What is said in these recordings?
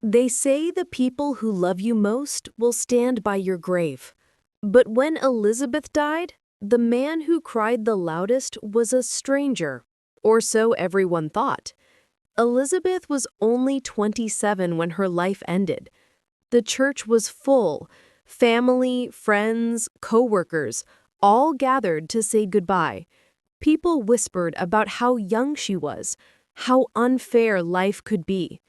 They say the people who love you most will stand by your grave. But when Elizabeth died, the man who cried the loudest was a stranger, or so everyone thought. Elizabeth was only 27 when her life ended. The church was full. Family, friends, co-workers, all gathered to say goodbye. People whispered about how young she was, how unfair life could be.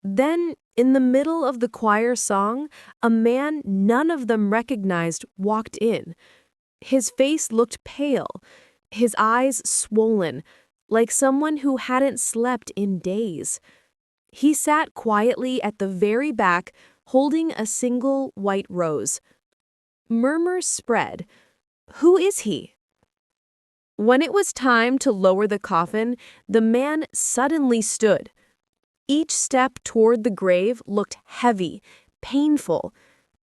Then, in the middle of the choir song, a man none of them recognized walked in. His face looked pale, his eyes swollen, like someone who hadn't slept in days. He sat quietly at the very back, holding a single white rose. Murmurs spread. Who is he? When it was time to lower the coffin, the man suddenly stood. Each step toward the grave looked heavy, painful,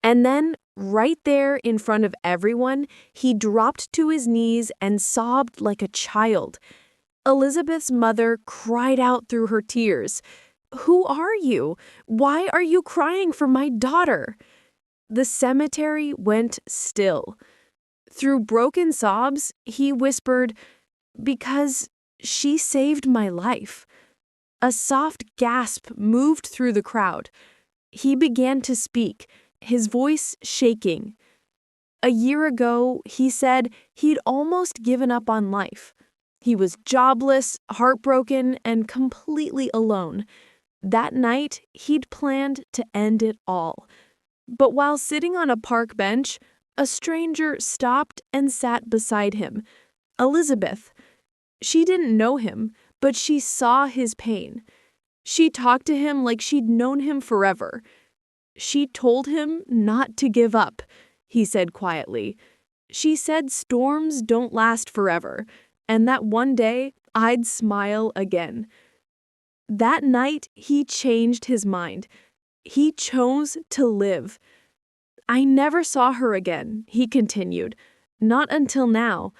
and then, right there in front of everyone, he dropped to his knees and sobbed like a child. Elizabeth's mother cried out through her tears, "Who are you? Why are you crying for my daughter?" The cemetery went still. Through broken sobs, he whispered, "Because she saved my life." A soft gasp moved through the crowd. He began to speak, his voice shaking. A year ago, he said he'd almost given up on life. He was jobless, heartbroken, and completely alone. That night, he'd planned to end it all. But while sitting on a park bench, a stranger stopped and sat beside him. Elizabeth. She didn't know him, but she saw his pain. She talked to him like she'd known him forever. She told him not to give up, he said quietly. She said storms don't last forever, and that one day I'd smile again. That night, he changed his mind. He chose to live. I never saw her again, he continued. Not until now.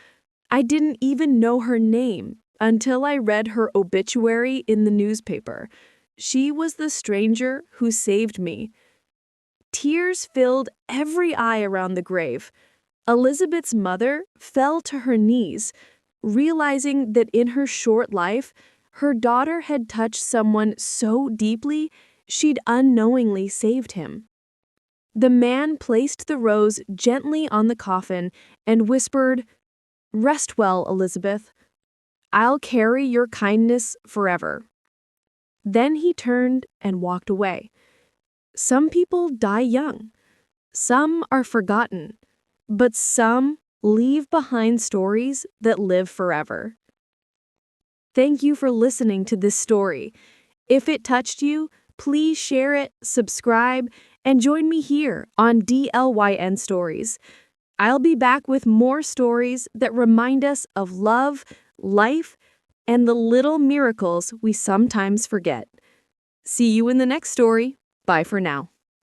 I didn't even know her name until I read her obituary in the newspaper. She was the stranger who saved me. Tears filled every eye around the grave. Elizabeth's mother fell to her knees, realizing that in her short life, her daughter had touched someone so deeply she'd unknowingly saved him. The man placed the rose gently on the coffin and whispered, "Rest well, Elizabeth. I'll carry your kindness forever." Then he turned and walked away. Some people die young. Some are forgotten. But some leave behind stories that live forever. Thank you for listening to this story. If it touched you, please share it, subscribe, and join me here on DLYN Stories. I'll be back with more stories that remind us of love, life, and the little miracles we sometimes forget. See you in the next story. Bye for now.